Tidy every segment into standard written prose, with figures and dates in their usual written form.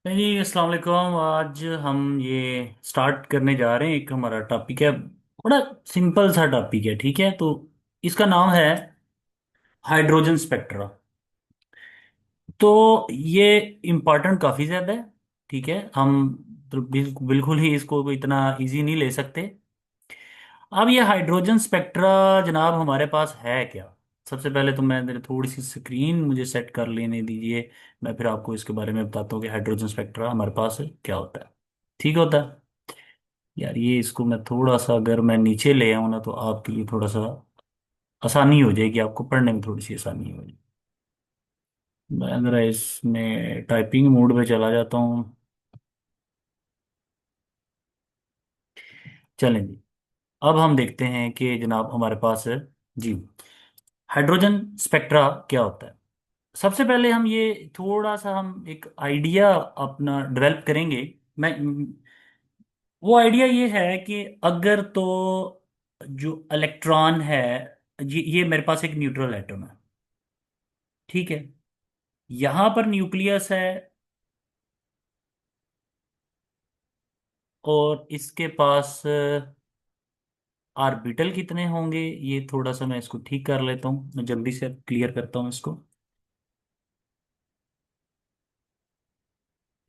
नहीं जी, अस्सलाम वालेकुम। आज हम ये स्टार्ट करने जा रहे हैं। एक हमारा टॉपिक है, बड़ा सिंपल सा टॉपिक है, ठीक है। तो इसका नाम है हाइड्रोजन स्पेक्ट्रा। तो ये इम्पोर्टेंट काफ़ी ज़्यादा है, ठीक है। हम तो बिल्कुल ही इसको कोई इतना इजी नहीं ले सकते। अब ये हाइड्रोजन स्पेक्ट्रा जनाब हमारे पास है क्या? सबसे पहले तो मैं मेरे थोड़ी सी स्क्रीन मुझे सेट कर लेने दीजिए। मैं फिर आपको इसके बारे में बताता हूँ कि हाइड्रोजन स्पेक्ट्रा हमारे पास क्या होता है। ठीक होता है यार। ये इसको मैं थोड़ा सा अगर मैं नीचे ले आऊँ ना तो आपके लिए थोड़ा सा आसानी हो जाएगी, आपको पढ़ने में थोड़ी सी आसानी हो जाएगी। मैं ज़रा इसमें टाइपिंग मोड पे चला जाता हूँ। चलें जी। अब हम देखते हैं कि जनाब हमारे पास है जी, हाइड्रोजन स्पेक्ट्रा क्या होता है। सबसे पहले हम ये थोड़ा सा हम एक आइडिया अपना डेवलप करेंगे। मैं वो आइडिया ये है कि अगर तो जो इलेक्ट्रॉन है, ये मेरे पास एक न्यूट्रल एटम है, ठीक है। यहाँ पर न्यूक्लियस है और इसके पास ऑर्बिटल कितने होंगे, ये थोड़ा सा मैं इसको ठीक कर लेता हूँ। मैं जल्दी से क्लियर करता हूँ इसको।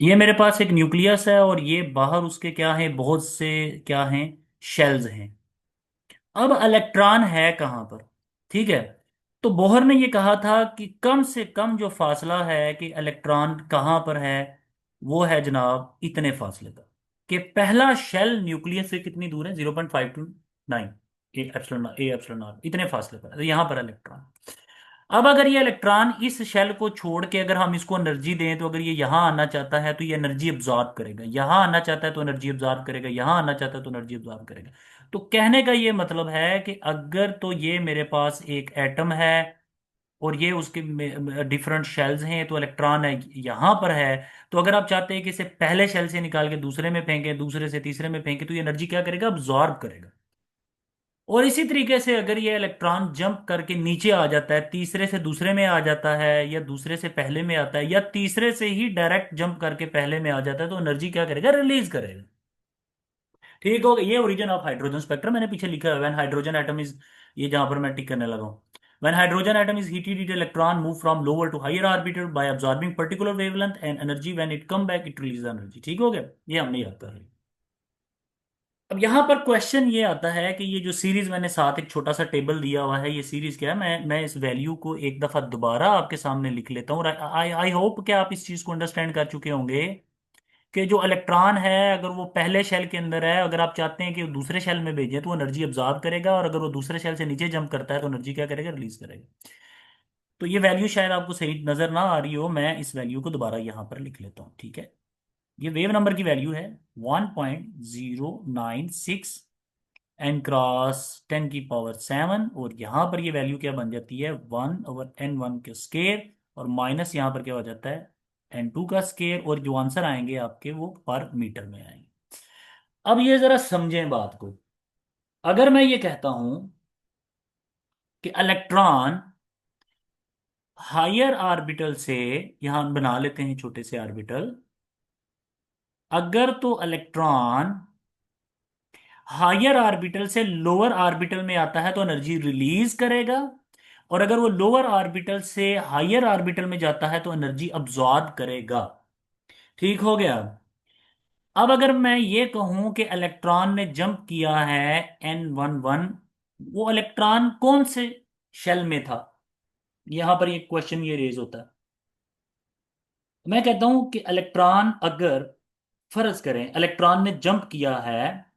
ये मेरे पास एक न्यूक्लियस है और ये बाहर उसके क्या है, बहुत से क्या हैं, शेल्स हैं। अब इलेक्ट्रॉन है कहाँ पर, ठीक है। तो बोहर ने ये कहा था कि कम से कम जो फासला है कि इलेक्ट्रॉन कहाँ पर है, वो है जनाब इतने फासले का, कि पहला शेल न्यूक्लियस से कितनी दूर है, 0.529 ए एप्सिलॉन नॉट, इतने फासले पर है। तो यहाँ पर इलेक्ट्रॉन। अब अगर ये इलेक्ट्रॉन इस शेल को छोड़ के अगर हम इसको एनर्जी दें, तो अगर ये यहाँ आना चाहता है तो ये एनर्जी एब्जॉर्ब करेगा, यहाँ आना चाहता है तो एनर्जी एब्जॉर्ब करेगा, यहाँ आना चाहता है तो एनर्जी एब्जॉर्ब करेगा। तो कहने का ये मतलब है कि अगर तो ये मेरे पास एक एटम है और ये उसके डिफरेंट शेल्स हैं, तो इलेक्ट्रॉन है यहाँ पर है। तो अगर आप चाहते हैं कि इसे पहले शेल से निकाल के दूसरे में फेंकें, दूसरे से तीसरे में फेंकें, तो ये एनर्जी क्या करेगा, अब्जॉर्ब करेगा। और इसी तरीके से अगर ये इलेक्ट्रॉन जंप करके नीचे आ जाता है, तीसरे से दूसरे में आ जाता है, या दूसरे से पहले में आता है, या तीसरे से ही डायरेक्ट जंप करके पहले में आ जाता है, तो एनर्जी क्या करेगा, रिलीज करेगा। ठीक हो गया। ये ओरिजिन ऑफ हाइड्रोजन स्पेक्ट्रम मैंने पीछे लिखा है। व्हेन हाइड्रोजन एटम इज, ये जहां पर मैं टिक करने लगा हूं, when hydrogen atom is heated it electron move from lower to higher orbital by absorbing particular wavelength and energy, when it come back it release energy. ठीक हो गया, ये हमने याद कर लिया। अब यहाँ पर क्वेश्चन ये आता है कि ये जो सीरीज मैंने साथ एक छोटा सा टेबल दिया हुआ है, ये सीरीज क्या है, मैं इस वैल्यू को एक दफा दोबारा आपके सामने लिख लेता हूँ। आई आई होप कि आप इस चीज को अंडरस्टैंड कर चुके होंगे कि जो इलेक्ट्रॉन है, अगर वो पहले शेल के अंदर है, अगर आप चाहते हैं कि वो दूसरे शेल में भेजें, तो वो एनर्जी अब्जॉर्ब करेगा, और अगर वो दूसरे शेल से नीचे जंप करता है तो एनर्जी क्या करेगा, रिलीज करेगा। तो ये वैल्यू शायद आपको सही नजर ना आ रही हो, मैं इस वैल्यू को दोबारा यहाँ पर लिख लेता हूँ, ठीक है। ये वेव नंबर की वैल्यू है 1.096 एन क्रॉस 10 की पावर 7, और यहाँ पर ये वैल्यू क्या बन जाती है, 1/n1 के स्केयर, और माइनस यहाँ पर क्या हो जाता है, n2 का स्केयर, और जो आंसर आएंगे आपके वो पर मीटर में आएंगे। अब ये जरा समझें बात को। अगर मैं ये कहता हूं कि इलेक्ट्रॉन हायर ऑर्बिटल से, यहां बना लेते हैं छोटे से ऑर्बिटल, अगर तो इलेक्ट्रॉन हायर ऑर्बिटल से लोअर ऑर्बिटल में आता है तो एनर्जी रिलीज करेगा, और अगर वो लोअर ऑर्बिटल से हायर ऑर्बिटल में जाता है तो एनर्जी अब्जॉर्ब करेगा। ठीक हो गया। अब अगर मैं ये कहूं कि इलेक्ट्रॉन ने जंप किया है n11, वो इलेक्ट्रॉन कौन से शेल में था, यहां पर एक क्वेश्चन ये रेज होता है। मैं कहता हूं कि इलेक्ट्रॉन अगर, फर्ज करें इलेक्ट्रॉन ने जंप किया है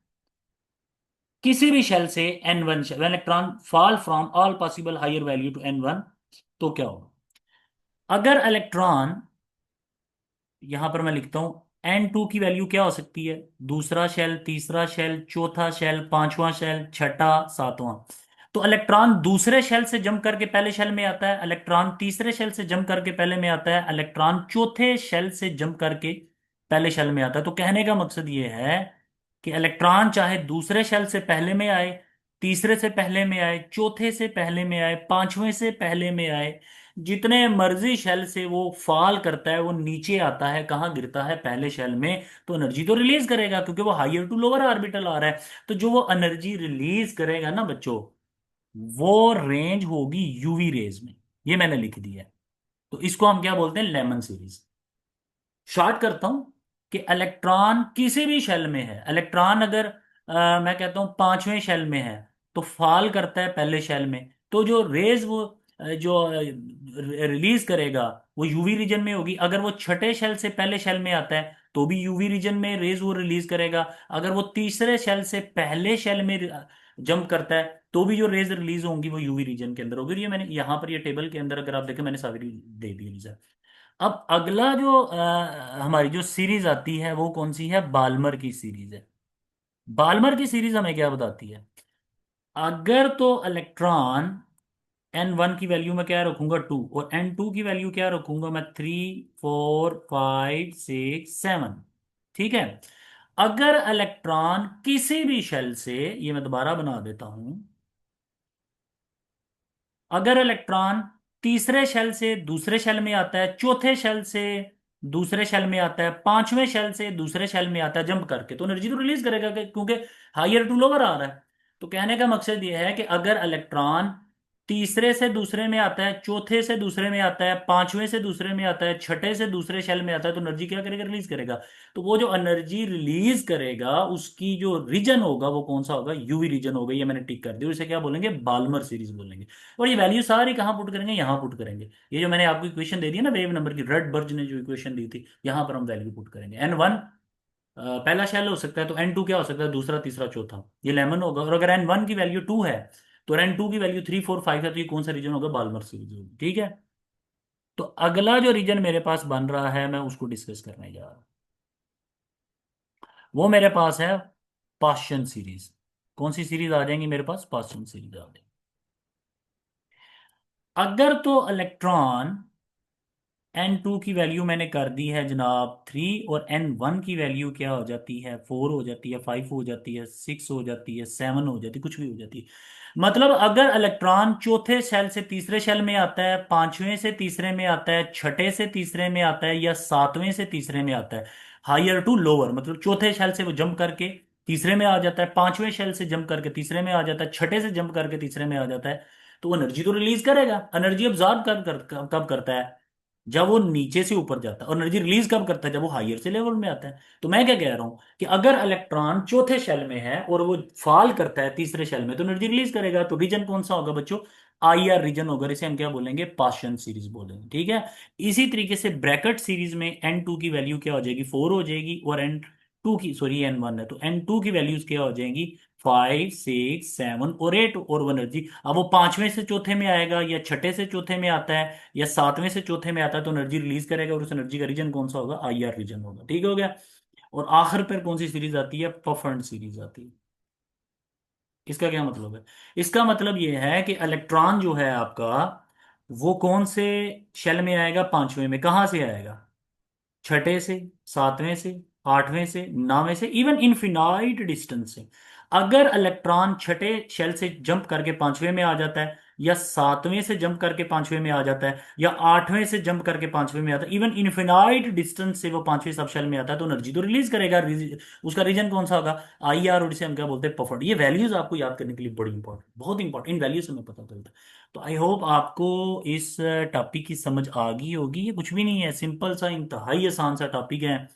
किसी भी शेल से n1 shell, electron fall from all possible higher value to n1, तो क्या होगा। अगर इलेक्ट्रॉन, यहां पर मैं लिखता हूं, n2 की वैल्यू क्या हो सकती है, दूसरा शेल, तीसरा शेल, चौथा शेल, पांचवा शेल, छठा, सातवां। तो इलेक्ट्रॉन दूसरे शेल से जंप करके पहले शेल में आता है, इलेक्ट्रॉन तीसरे शेल से जंप करके पहले में आता है, इलेक्ट्रॉन चौथे शेल से जंप करके पहले शेल में आता है। तो कहने का मकसद ये है कि इलेक्ट्रॉन चाहे दूसरे शेल से पहले में आए, तीसरे से पहले में आए, चौथे से पहले में आए, पांचवें से पहले में आए, जितने मर्जी शेल से वो फॉल करता है, वो नीचे आता है, कहाँ गिरता है, पहले शेल में, तो एनर्जी तो रिलीज करेगा क्योंकि वो हायर टू लोअर ऑर्बिटल आ रहा है। तो जो वो एनर्जी रिलीज करेगा ना बच्चों, वो रेंज होगी यूवी रेज में। ये मैंने लिख दिया है। तो इसको हम क्या बोलते हैं, लेमन सीरीज। शॉर्ट करता हूं कि इलेक्ट्रॉन किसी भी शेल में है, इलेक्ट्रॉन अगर मैं कहता हूं पांचवें शेल में है, तो फॉल करता है पहले शेल में, तो जो रेज वो जो रिलीज करेगा वो यूवी रीजन में होगी। अगर वो छठे शेल से पहले शेल में आता है तो भी यूवी रीजन में रेज वो रिलीज करेगा। अगर वो तीसरे शेल से पहले शेल में जंप करता है तो भी जो रेज रिलीज होंगी वो यूवी रीजन के अंदर होगी। ये मैंने यहाँ पर, ये टेबल के अंदर अगर आप देखें, मैंने सारी दे दी रीजन। अब अगला जो हमारी जो सीरीज आती है वो कौन सी है, बाल्मर की सीरीज है। बाल्मर की सीरीज हमें क्या बताती है, अगर तो इलेक्ट्रॉन N1 की वैल्यू में क्या रखूंगा, 2, और N2 की वैल्यू क्या रखूंगा मैं, 3, 4, 5, 6, 7। ठीक है। अगर इलेक्ट्रॉन किसी भी शेल से, ये मैं दोबारा बना देता हूं, अगर इलेक्ट्रॉन तीसरे शेल से दूसरे शेल में आता है, चौथे शेल से दूसरे शेल में आता है, पांचवें शेल से दूसरे शेल में आता है जंप करके, तो एनर्जी तो रिलीज करेगा क्योंकि हायर टू लोअर आ रहा है। तो कहने का मकसद यह है कि अगर इलेक्ट्रॉन तीसरे से दूसरे में आता है, चौथे से दूसरे में आता है, पांचवें से दूसरे में आता है, छठे से दूसरे शेल में आता है, तो एनर्जी क्या करेगा, रिलीज करेगा। तो वो जो एनर्जी रिलीज करेगा उसकी जो रीजन होगा वो कौन सा होगा, यूवी रीजन होगा। ये मैंने टिक कर दिया। इसे क्या बोलेंगे, बाल्मर सीरीज बोलेंगे। और ये वैल्यू सारी कहाँ पुट करेंगे, यहाँ पुट करेंगे। ये जो मैंने आपको इक्वेशन दे दी है ना वेव नंबर की, रेड बर्ज ने जो इक्वेशन दी थी, यहाँ पर हम वैल्यू पुट करेंगे। N1 पहला शेल हो सकता है, तो N2 क्या हो सकता है, दूसरा तीसरा चौथा, ये लेमन होगा। और अगर N1 की वैल्यू 2 है, तो N2 की वैल्यू 3, 4, 5 है, तो ये कौन सा रीजन होगा, बाल्मर सीरीज होगी। ठीक है। तो अगला जो रीजन मेरे पास बन रहा है मैं उसको डिस्कस करने जा रहा हूँ। वो मेरे पास है पाश्चन सीरीज। कौन सी सीरीज आ जाएंगी मेरे पास, पाश्चन सीरीज आ जाएगी। अगर तो इलेक्ट्रॉन N2 की वैल्यू मैंने कर दी है जनाब 3, और N1 की वैल्यू क्या हो जाती है, 4 हो जाती है, 5 हो जाती है, 6 हो जाती है, 7 हो जाती है, कुछ भी हो जाती है। मतलब अगर इलेक्ट्रॉन चौथे शेल से तीसरे शेल में आता है, पांचवें से तीसरे में आता है, छठे से तीसरे में आता है, या सातवें से तीसरे में आता है, हायर टू लोअर, मतलब चौथे शेल से वो जंप करके तीसरे में आ जाता है, पांचवें शेल से जंप करके तीसरे में आ जाता है, छठे से जंप करके तीसरे में आ जाता है, तो वो एनर्जी तो रिलीज करेगा। एनर्जी ऑब्जॉर्ब कब करता है, जब वो नीचे से ऊपर जाता है। और एनर्जी रिलीज कब करता है, जब वो हायर से लेवल में आता है। तो मैं क्या कह रहा हूं कि अगर इलेक्ट्रॉन चौथे शेल में है और वो फॉल करता है तीसरे शेल में, तो एनर्जी रिलीज करेगा। तो रीजन कौन सा होगा बच्चों, IR रीजन होगा। इसे हम क्या बोलेंगे, पाश्चन सीरीज बोलेंगे। ठीक है। इसी तरीके से ब्रैकेट सीरीज में N2 की वैल्यू क्या हो जाएगी, 4 हो जाएगी, और N2 की, सॉरी N1 है, तो N2 की वैल्यूज क्या हो जाएंगी, 5, 6, 7 और 8। और वो एनर्जी, अब वो पांचवें से चौथे में आएगा या छठे से चौथे में आता है या सातवें से चौथे में आता है, तो एनर्जी रिलीज करेगा। और उस एनर्जी का रीजन कौन सा होगा, IR रीजन होगा। ठीक हो गया। और आखिर पर कौन सी सीरीज आती है, पफर्ड सीरीज आती है। इसका क्या मतलब है, इसका मतलब ये है कि इलेक्ट्रॉन जो है आपका, वो कौन से शेल में आएगा, पांचवें में। कहाँ से आएगा, छठे से, सातवें से, आठवें से, नौवें से, इवन इनफिनाइट डिस्टेंस से। अगर इलेक्ट्रॉन छठे शेल से जंप करके पांचवें में आ जाता है, या सातवें से जंप करके पांचवें में आ जाता है, या आठवें से जंप करके पांचवें में आता है, इवन इनफिनाइट डिस्टेंस से वो पांचवें सब शेल में आता है, तो एनर्जी तो रिलीज करेगा। उसका रीजन कौन सा होगा, IR, और इसे हम क्या बोलते हैं, पफर्ड। ये वैल्यूज आपको याद करने के लिए बड़ी इंपॉर्टेंट, बहुत इंपॉर्टेंट, इन वैल्यू से हमें पता चलता है। तो आई होप आपको इस टॉपिक की समझ आ गई होगी। ये कुछ भी नहीं है, सिंपल सा इंतहाई आसान सा टॉपिक है।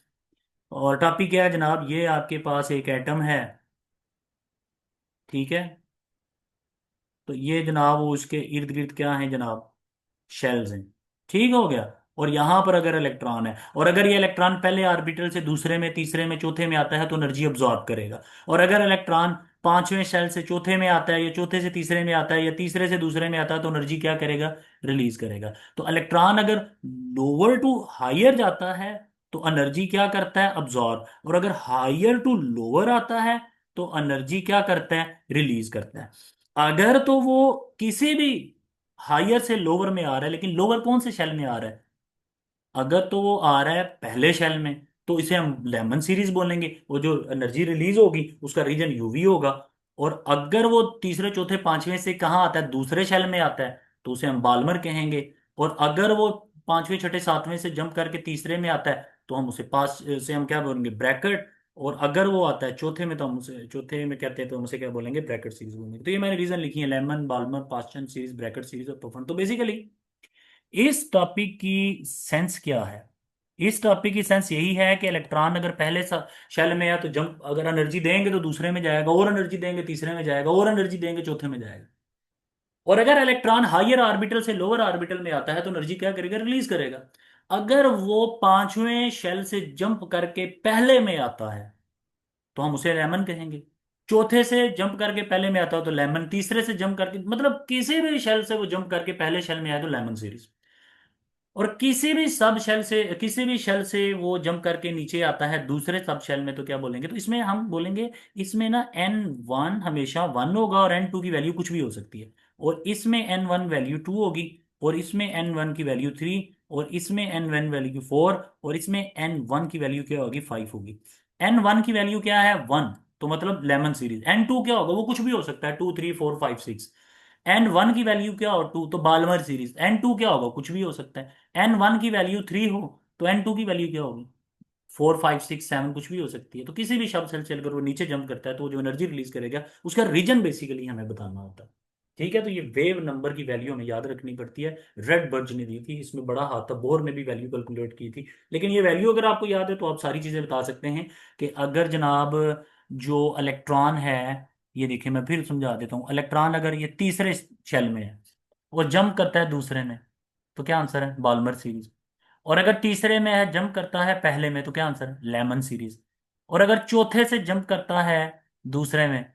और टॉपिक क्या है जनाब, ये आपके पास एक एटम है। ठीक है। तो ये जनाब वो उसके इर्द गिर्द क्या है जनाब, शेल्स हैं। ठीक हो गया। और यहां पर अगर इलेक्ट्रॉन है, और अगर ये इलेक्ट्रॉन पहले ऑर्बिटल से दूसरे में, तीसरे में, चौथे में आता है, तो एनर्जी अब्जॉर्ब करेगा। और अगर इलेक्ट्रॉन पांचवें शेल से चौथे में आता है, या चौथे से तीसरे में आता है, या तीसरे से दूसरे में आता है, तो एनर्जी क्या करेगा, रिलीज करेगा। तो इलेक्ट्रॉन अगर लोअर टू हायर जाता है तो एनर्जी क्या करता है, अब्जॉर्ब। और अगर हायर टू लोअर आता है तो एनर्जी क्या करता है, रिलीज करता है। अगर तो वो किसी भी हायर से लोअर में आ रहा है, लेकिन लोअर कौन से शेल में आ रहा है, अगर तो वो आ रहा है पहले शेल में, तो इसे हम लेमन सीरीज बोलेंगे। वो जो एनर्जी रिलीज होगी उसका रीजन यूवी होगा। और अगर वो तीसरे चौथे पांचवें से कहाँ आता है, दूसरे शेल में आता है, तो उसे हम बाल्मर कहेंगे। और अगर वो पांचवें छठे सातवें से जंप करके तीसरे में आता है तो हम उसे पास से हम क्या बोलेंगे, ब्रैकेट। और अगर वो आता है चौथे में तो हम उसे चौथे में कहते हैं तो हम उसे क्या बोलेंगे, ब्रैकेट सीरीज बोलेंगे। तो ये मैंने रीजन लिखी है, Lyman, Balmer, Paschen series, bracket series और प्रोफन। तो बेसिकली इस टॉपिक की सेंस क्या है? इस टॉपिक की सेंस यही है कि इलेक्ट्रॉन अगर पहले शेल में है तो जंप, अगर एनर्जी देंगे तो दूसरे में जाएगा, और एनर्जी देंगे तीसरे में जाएगा, और एनर्जी देंगे चौथे में जाएगा। और अगर इलेक्ट्रॉन हायर ऑर्बिटल से लोअर ऑर्बिटल में आता है तो एनर्जी क्या करेगा, रिलीज करेगा। अगर वो पांचवें शेल से जंप करके पहले में आता है तो हम उसे लेमन कहेंगे। चौथे से जंप करके पहले में आता हो तो लेमन, तीसरे से जंप करके, मतलब किसी भी शेल से वो जंप करके पहले शेल में आए तो लेमन सीरीज। और किसी भी सब शेल से, किसी भी शेल से वो जंप करके नीचे आता है दूसरे सब शेल में तो क्या बोलेंगे, तो इसमें हम बोलेंगे, इसमें ना N1 हमेशा 1 होगा और N2 की वैल्यू कुछ भी हो सकती है। और इसमें N1 वैल्यू 2 होगी, और इसमें N1 की वैल्यू 3, और इसमें N1 वैल्यू 4, और इसमें N1 की वैल्यू क्या होगी, 5 होगी। N1 की वैल्यू क्या है, 1, तो मतलब लेमन सीरीज। N2 क्या होगा, वो कुछ भी हो सकता है, 2 3 4 5 6। N1 की वैल्यू क्या हो, 2, तो बाल्मर सीरीज। N2 क्या होगा, कुछ भी हो सकता है। N1 की वैल्यू 3 हो तो N2 की वैल्यू क्या होगी, 4 5 6 7, कुछ भी हो सकती है। तो किसी भी शब्द सेल से अगर वो नीचे जंप करता है तो वो जो एनर्जी रिलीज करेगा उसका रीजन बेसिकली हमें बताना होता है। ठीक है, तो ये वेव नंबर की वैल्यू हमें याद रखनी पड़ती है। रेड बर्ज ने दी थी, इसमें बड़ा हाथ था, बोर ने भी वैल्यू कैलकुलेट की थी। लेकिन ये वैल्यू अगर आपको याद है तो आप सारी चीजें बता सकते हैं कि अगर जनाब जो इलेक्ट्रॉन है, ये देखिए मैं फिर समझा देता हूँ, इलेक्ट्रॉन अगर ये तीसरे शेल में है, वो जंप करता है दूसरे में, तो क्या आंसर है, बाल्मर सीरीज। और अगर तीसरे में है, जंप करता है पहले में, तो क्या आंसर है, लेमन सीरीज। और अगर चौथे से जंप करता है दूसरे में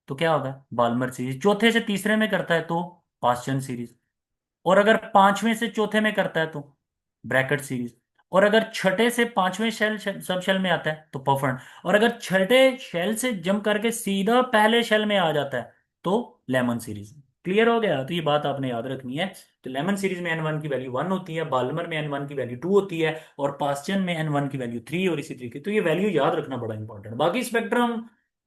तो क्या होगा, बाल्मर सीरीज। चौथे से तीसरे में करता है तो पास्चन सीरीज। और अगर पांचवें से चौथे में करता है तो ब्रैकेट सीरीज। और अगर छठे से पांचवें सब शेल में आता है तो पफर्न। और अगर छठे शेल से जंप करके सीधा पहले शेल में आ जाता है तो लेमन सीरीज। क्लियर हो गया? तो ये बात आपने याद रखनी है। तो लेमन सीरीज में N1 की वैल्यू 1 होती है, बाल्मर में N1 की वैल्यू 2 होती है, और पास्चन में N1 की वैल्यू 3, और इसी तरीके। तो ये वैल्यू याद रखना बड़ा इंपॉर्टेंट है। बाकी स्पेक्ट्रम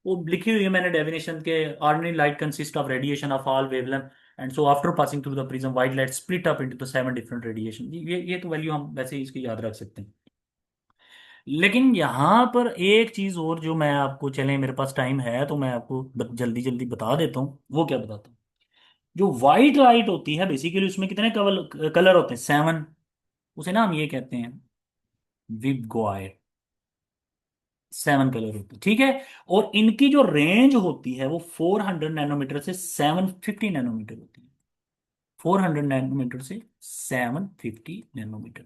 वो लिखी हुई है मैंने डेफिनेशन के, ordinary light consist of radiation of all wavelength, and so after passing through the prism white light split up into the 7 different radiation. ये तो वैल्यू हम वैसे ही इसकी याद रख सकते हैं। लेकिन यहाँ पर एक चीज और जो मैं आपको, चले मेरे पास टाइम है तो मैं आपको जल्दी जल्दी बता देता हूँ, वो क्या बताता हूँ। जो व्हाइट लाइट होती है बेसिकली उसमें कितने कलर कलर होते हैं, 7। उसे ना हम ये कहते हैं विबगॉयर। 7 कलर होते हैं, ठीक है। और इनकी जो रेंज होती है वो 400 नैनोमीटर से 750 नैनोमीटर होती है। 400 नैनोमीटर से 750 नैनोमीटर।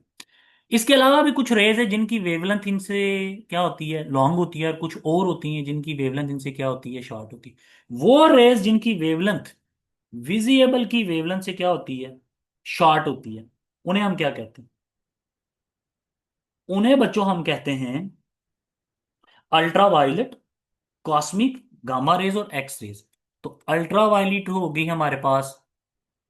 इसके अलावा भी कुछ रेज है जिनकी वेवलेंथ इनसे क्या होती है, लॉन्ग होती है, और कुछ और होती हैं जिनकी वेवलेंथ इनसे क्या होती है, शॉर्ट होती है। वो रेज जिनकी वेवलेंथ विजिएबल की वेवलेंथ से क्या होती है, शॉर्ट होती है, उन्हें हम क्या कहते हैं, उन्हें बच्चों हम कहते हैं ultraviolet, cosmic, gamma rays और एक्स रेज। तो अल्ट्रा वायलेट होगी हमारे पास,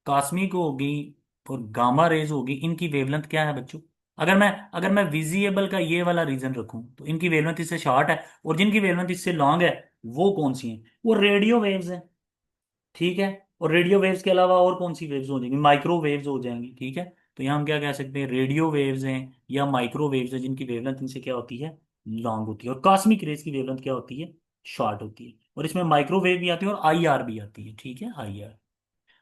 कॉस्मिक होगी, और गामा रेज होगी। इनकी वेवलेंथ क्या है बच्चों, अगर मैं विजिएबल का ये वाला रीजन रखूं तो इनकी वेवलेंथ इससे शॉर्ट है, और जिनकी वेवलेंथ इससे लॉन्ग है वो कौन सी हैं, वो रेडियो वेव्स हैं। ठीक है। और रेडियो वेव्स के अलावा और कौन सी वेव्स हो जाएंगी, माइक्रोवेव्स हो जाएंगी। ठीक है। तो यहाँ हम क्या कह सकते हैं, रेडियो वेव्स हैं या माइक्रोवेव्स हैं जिनकी वेवलेंथ इनसे क्या होती है, लॉन्ग होती है। और कॉस्मिक रेज की वेवलेंथ क्या होती है, शॉर्ट होती है। और इसमें माइक्रोवेव भी आती है और आईआर भी आती है। ठीक है, आईआर।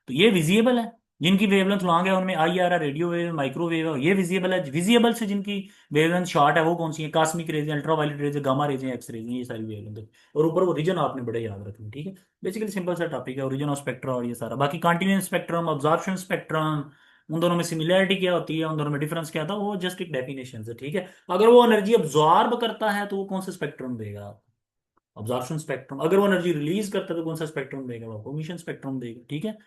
तो ये विजिएबल है, जिनकी वेवलेंथ लॉन्ग है उनमें आई आ रहा, रेडियो वेव, माइक्रोवेव है, और ये विजिएबल है। विजिएबल से जिनकी वेवलेंथ शॉर्ट है वो कौन सी है, cosmic rays, ultraviolet rays, gamma rays, X rays, ये सारी वेवलेंथ है। और ऊपर वो रीजन आपने बड़े याद रखने। ठीक है। बेसिकली सिंपल सा टॉपिक है, ओरिजिन ऑफ स्पेक्ट्रा और ये सारा। बाकी कॉन्टिन्यूस स्पेक्ट्रम, ऑब्जॉर्प्शन स्पेक्ट्रम, उन दोनों में सिमिलरिटी क्या होती है, उन दोनों में डिफरेंस क्या था, वो जस्ट एक डेफिनेशन है। ठीक है। अगर वो एनर्जी अब्जॉर्ब करता है तो वो कौन सा स्पेक्ट्रम देगा, ऑब्जॉर्प्शन स्पेक्ट्रम। अगर वो एनर्जी रिलीज करता है तो कौन सा स्पेक्ट्रम देगा, वो आपको मिशन स्पेक्ट्रम देगा। ठीक है।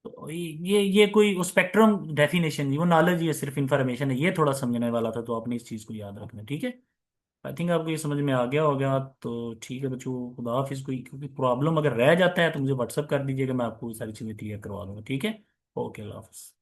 तो ये कोई स्पेक्ट्रम डेफिनेशन नहीं, वो नॉलेज ही है, सिर्फ इंफॉर्मेशन है। ये थोड़ा समझने वाला था, तो आपने इस चीज़ को याद रखना है। ठीक है। आई थिंक आपको ये समझ में आ गया होगा। तो ठीक है बच्चों, खुदा हाफिज़। कोई क्योंकि प्रॉब्लम अगर रह जाता है तो मुझे व्हाट्सअप कर दीजिएगा, मैं आपको ये सारी चीज़ें क्लियर करवा दूंगा। ठीक है। ओके, अल्लाह हाफिज़।